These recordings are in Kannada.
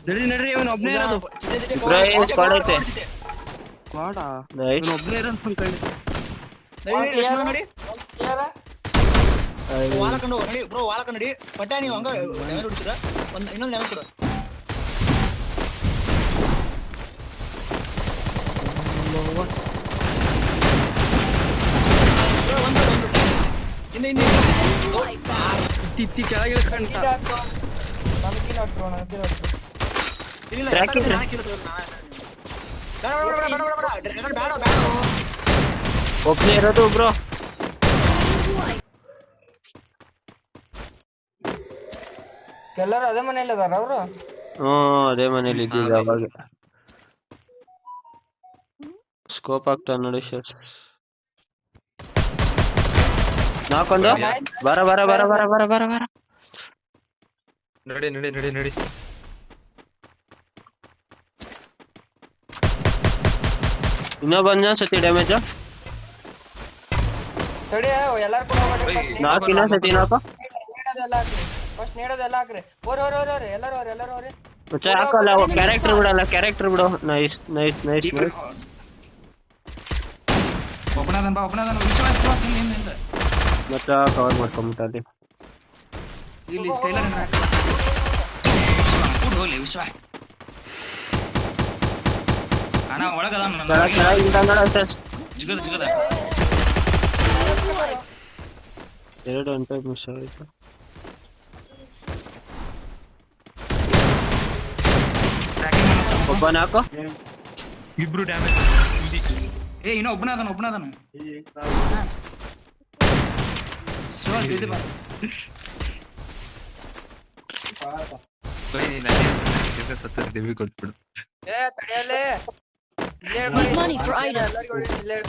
ನಡ್ರಿ ಇವನ್ ಒಬ್ನೇ ಇರೋದು. ಸ್ಕ್ವಾಡ್ ಐತೆ. Squad nice. ಇವನ್ ಒಬ್ನೇ ಇರೋದು ಅನ್ಕೊಂಡೆ. ನೋಡಿ ವಾಲಕಂಡು ನಡಿ ಬ್ರೋ, ವಾಲಕಂಡು ನಡಿ. ಪಟ್ಟ ನೀವು ಹಂಗ ಲೆವೆಲ್ ಹುಡುಕ್ತೀರ. ಇನ್ನೊಂದು ಲೆವೆಲ್ ಕೊಡು. ಹಿಂದೆ ತಿತ್ತಿ ಕೆಳಗೆ ಕಂಡ. ಒಬ್ನೇ ಇರೋದು ಬ್ರೋ. ಎಲ್ಲರೂ ಅದೇ ಮನೇಲಿ ಅದಾರ ಅವರು. ಅದೇ ಮನೇಲಿ ಇದ್ದೀವಿ ಅವಾಗ. ಸ್ಕೋಪ್ ಆಗ್ತಾ ನೋಡಿ ಶರ್ಟ್ ನಾಕೊಂಡು. ಬರ ಬರ ಬರ ಬರ ಬರ ಬರ ಬರ ನಡಿ ನಡಿ ನಡಿ ನಡಿ. ಇನ್ನೊಬ್ಬ ಸತಿ ಡ್ಯಾಮೇಜ್ ತಡಿ ಎಲ್ಲಾರು ಕೂಡ ನಾಲ್ಕು ಇನ್ನೊಂದ್ಸತಿ ನಾಲ್ಕು ಫಸ್ಟ್ ನೇಡೋದೆಲ್ಲ ಹಾಕ್ರಿ. ಓರ್ ಎಲ್ಲರೂ ಅವ್ರಿ ಮತ್ತೆ ಹಾಕಲ್ಲ. ಕ್ಯಾರೆಕ್ಟರ್ ಬಿಡಲ್ಲ, ಕ್ಯಾರೆಕ್ಟರ್ ಬಿಡು. Nice nice nice nice. ಮತ್ತೆ ಕವರ್ ಮಾಡ್ಕೊಂಬಿಟ್ಟಾರೆ. ಇಲ್ಲಿ ಸ್ಕೈಲರ್ ಹೋಗ್ಲಿ ವಿಶ್ವ ಅಣ್ಣ ಒಳಗದ ಜಿಗದ ಎರಡು ಗಂಟೆ ಮಿಸ್ ಆಯ್ತು. ಒಬ್ಬ ನಾಲ್ಕು ಇಬ್ರು ಡ್ಯಾಮೇಜ್. ಇನ್ನೂ ಒಬ್ಬನದನು ಕೊಟ್ಬಿಡು. Money for items.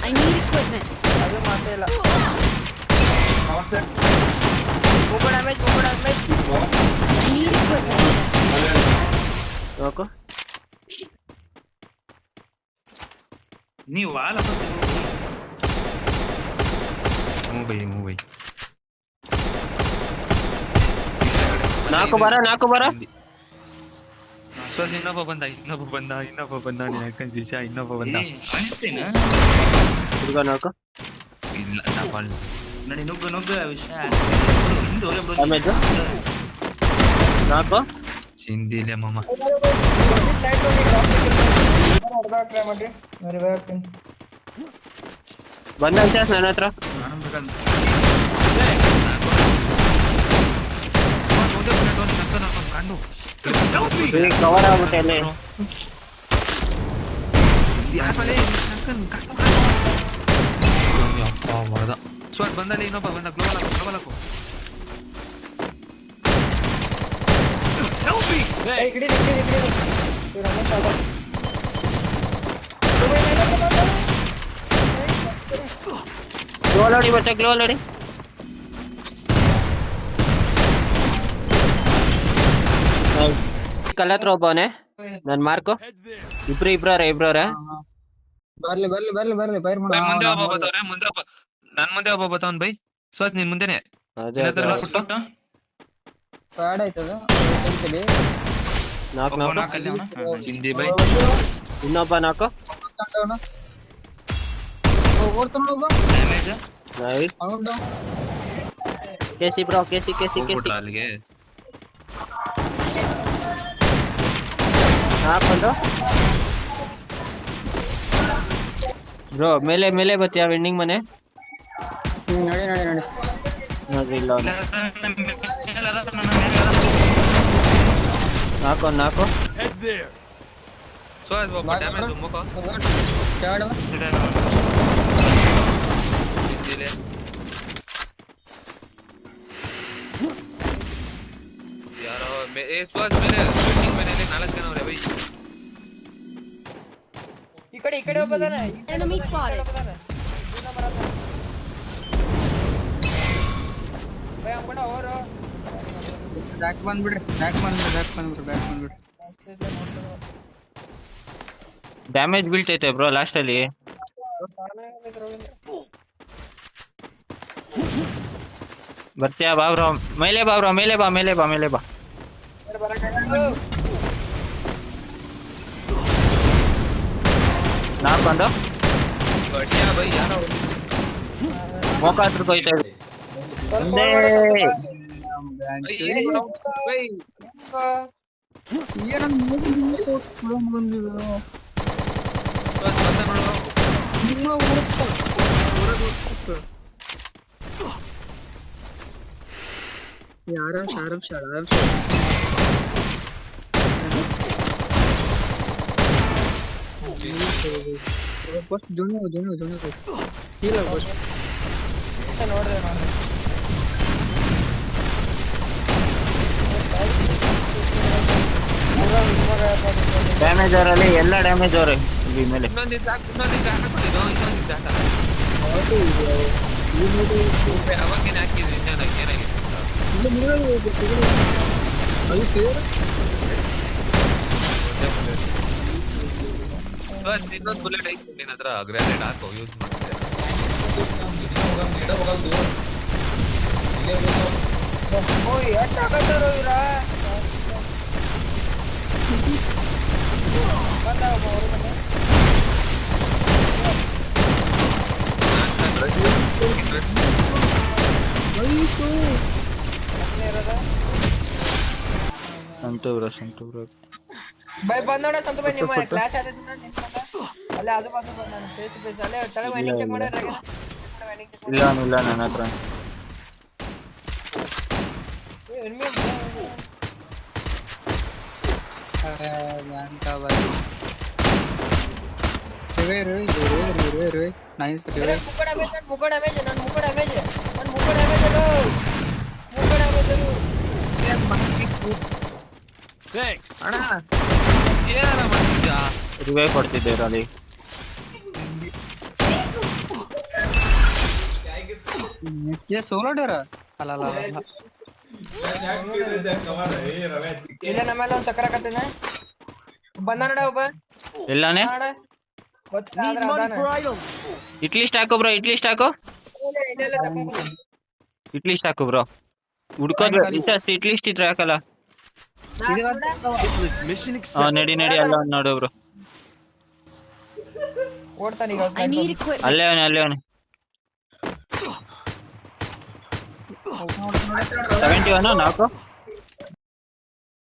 I need equipment. ಅದು ಮಾತೇ ಇಲ್ಲ. ಮೂಗು ಡ್ಯಾಮೇಜ್. I need equipment. ನಾಲ್ಕು ನೀವು ವಾಲ ಮೂವೈ ನಾಲ್ಕು ಬರ ಇನ್ನೊಬ್ಬ ಬಂದ ನೀನ್ ಅಕ್ಕನ್ ಶಿಶ ಇನ್ನೊಬ್ಬ ಬಂದ. ಹುಡುಗ ನಾಲ್ಕು ಇಲ್ಲ ನಡಿ ನುಗ್ಗ ವಿಷಯ ಡ್ಯಾಮೇಜ್ ನಾಲ್ಕು ಚಿಂದಿಲ್ಲ ಮಮ್ಮ. ಬಂದ ನನ್ನ ಹತ್ರ. ಕವರ್ ಆಗ್ಬಿಟ್ಟೆ ಅಲ್ಲಿ. ಸ್ವಾಟ್ ಬಂದಲ್ಲಿ ಇನ್ನೊಬ್ಬ ಬಂದ. ಗ್ಲೋಬಲ್ ಹಾಕು. ಗ್ಲೋ ನೋಡಿ ಮತ್ತೆ ಗ್ಲೋ ನೋಡಿ. ಕಲ್ಲತ್ರ ಒಬ್ಬವನೇ ನನ್ ಮಾರ್ಕು. ಇಬ್ರವ್ರೆ ಬರ್ಲಿ ಫೈರ್ ಮುಂದೆ ಒಬ್ಬ ಬತ್ತವ್ರೆ. ನನ್ ಮುಂದೆ ಒಬ್ಬ ಬತ್ತವನ್ ಬೈ. ಸ್ವಾತ್ ನಿನ್ ಮುಂದೆನೆ ಪ್ಯಾಡ್ ಆಯ್ತದ. ನಾಲ್ಕು ಚಿಂದಿ ಬೈ. ಇನ್ನೊಬ್ಬ ನಾಲ್ಕು ಕೇಸಿ ಬ್ರೋ ಕೇಸಿ ಅಲ್ಲಿಗೆ ಹಾಕೊಂಡು ಬ್ರೋ ಮೇಲೆ ಬತ್ತೀಯ ವೆಂಡಿಂಗ್ ಮನೆ. ನಡಿ ನೋಡ್ರಿ ಇಲ್ಲ ನಾಲ್ಕು ಸ್ವಾತ್ ಒಬ್ಬ ಡ್ಯಾಮೇಜ್ ಮುಖ ಚಿಂದಿಲೆ. ಯಾರೋ ಸ್ವಾತ್ ಮೇಲೆ ವೆಂಡಿಂಗ್ ಮನೆಯಲ್ಲಿ 4 ಜನ ಅವ್ರೆ ಬೈ. ಈ ಕಡೆ ಒಬ್ಬದಾನೆ. Enemy spotted. ಭಯ ಅಂಬಣ ಅವರು ಬ್ಯಾಕ್ ಬಂದ್ಬಿಡ್ರಿ. ಡ್ಯಾಮೇಜ್ ಬೀಳ್ತೈತೆ ಬ್ರೋ ಲಾಸ್ಟ್ ಅಲ್ಲಿ. ಬರ್ತೀಯಾ ಬಾ ಬ್ರೋ. ಮೇಲೆ ಬಾ. ಬಂದು ಬಡ್ಡಿಯಾ ಬೈ ಯಾರೋ ಮೋಕ ಹತ್ರಕ್ಕೆ ಹೋಯ್ತಾ ಇದೆ ಸ್ವಲ್ಪ ಒಂದೇ. ಏನ್ ಮಾಡೋದು? ಬೈ ಬಂದ ನೋಡು ನೋಡ್ದೆ ಡ್ಯಾಮೇಜ್ ಅವರಲ್ಲಿ ಎಲ್ಲ ಡ್ಯಾಮೇಜ್ ಅವ್ರೆ ಇಲ್ಲಿ ಮೇಲೆ. ಇನ್ನೊಂದಿತ್ತು ಹಾಕೊಂಡಿದ್ದು ಇನ್ನೊಂದಿತ್ತು ಅವಾಗೇನೆ ಹಾಕಿದ್ವಿ ಏನಾಗಿತ್ತು ಇನ್ನೊಂದು ಬುಲೆಟ್ ಐತಿ ನಿನ್ನ ಹತ್ರ ಗ್ರಾನೇಡ್ ಹಾಕೋ ಯೂಸ್ ಮಾಡ್ತಿದ್ದೆ ಎಷ್ಟು ಹಾಕತ್ತಾರೋ ಇವ್ರ ಬಂದಾವ ಅವ್ರು ಬಂದ ಸಂತು ಬ್ರೋ ಬೈ ಬಂದೋಣ ಸಂತು ಬೈ ನಿಮ್ಮ ಕ್ಲಾಸ್ ಆದದ್ದು ಅಲ್ಲೇ ಆಜು ಬಾಜು ಬಂದ ಫೇಸ್ ಟು ಫೇಸ್ ಅಲ್ಲೇ ತಲೆ ವೈನಿಂಗ್ ಚೆಕ್ ಮಾಡ್ರೆ ಇಲ್ಲ ನನ್ನ ಹತ್ರ ಮುಖ ಡ್ಯಾಮೇಜ್ ನನ್ನ ಮುಖ ಡ್ಯಾಮೇಜ್ ಅಣ್ಣ ಏನಾರ ಮಾಡ್ತಿದ್ಯಾ ರಿವೈವ್ ಕೊಡ್ತಿದ್ದೆ ಅಲ್ಲಿ ಸೋಲೋ ಡೇರ ಇಲ್ಲ ನಮ್ಮೆಲ್ಲ ಒಂದು ಚಕ್ರ ಹಾಕತ್ತೇನೆ ಬಂದ ನೋಡ ಒಬ್ಬ ಎಲ್ಲಾನೆ idli stock bro idli stock bro ಹುಡ್ಕೋದು ಇಡ್ಲಿ ಇದ್ರೆ ಹಾಕಲ್ಲ ನಡಿ ಅಲ್ಲ ನೋಡು ಬ್ರೋ ಓಡ್ತಾನೆ I need equipment. ಅಲ್ಲೇ ಅವನು 71 ನಾಲ್ಕು